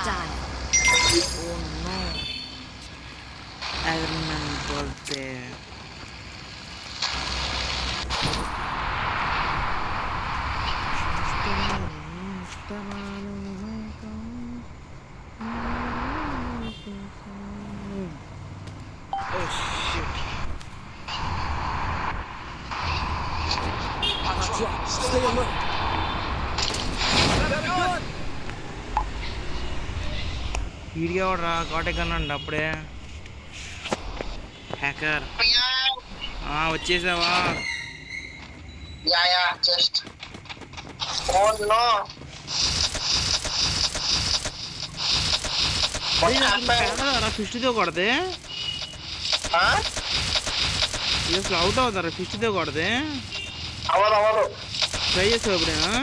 Hostile. Oh no. Iron Man was there. Oh shit. Stay alert. Video రా కోటెక్కనండి అప్పుడే hacker వచ్చేసావా Yeah, just. Oh no. What happened? ఫిష్తో కొడితే Huh? ఇది అసలు out అవుతారా ఫిష్తో కొడితే అవదు ట్రై చేసావు ఎప్పుడైనా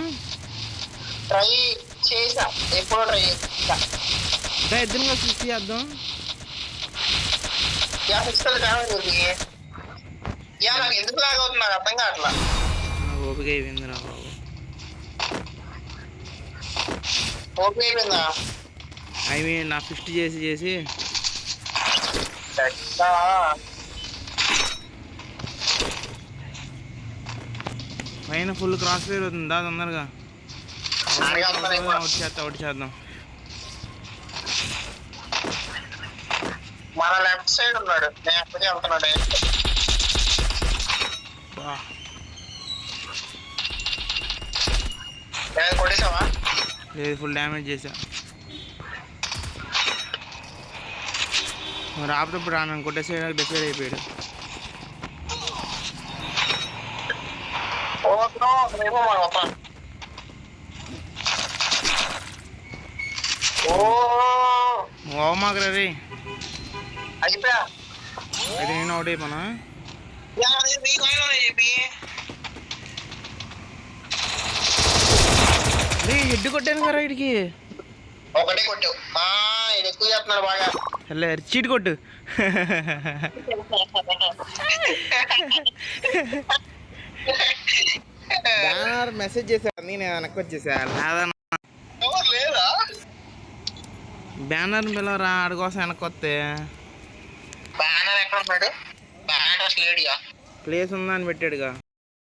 ట్రై చేసా ఎప్పుడు ట్రై చేసా ఇద్దరుగా ఫిష్ చేద్దాం ఫిక్సల్ కావాలి నాకు ఎందుకు లాగ్ అవుతుంది నాకు అర్థం కావట్లా ఓపిక అయిపోయిందిరా బాబు ఓకే అయిపోయిందా ఐ మీన్ నా ఫిస్ట్ చేసి పైన ఫుల్ క్రాస్ ఫైర్ అవుతుందా తొందరగా ఒకటి చేద్దాం మన లెఫ్ట్ సైడ్ ఉన్నాడు నేను ఎక్కడికి వెళ్తున్నాడు కొట్టేసావా లేదు ఫుల్ డ్యామేజ్ చేసా రాపతప్పుడు రాను కొట్టేసాడు డిసైడ్ అయిపోయాడు ఓమాకరా రే అయిపోయా అయితే నేను అవుట్ అయిపోనా హెడ్ కొట్టాను కదా వీడికి ఒకటే కొట్టావు ఇది ఎక్కువ చెప్తున్నాడు బాగా హలో చీట్ కొట్టు బ్యానర్ మెసేజ్ చేశాను నేను వెనక్కి వచ్చేసా లేదా బ్యానర్ పిల్లరా ఆడి కోసం వెనక్కి వస్తే బ్యానర్ ఎక్కడ ఉన్నాడు బ్యానర్ అసలు లేడియా ప్లేస్ ఉందా అని పెట్టాడుగా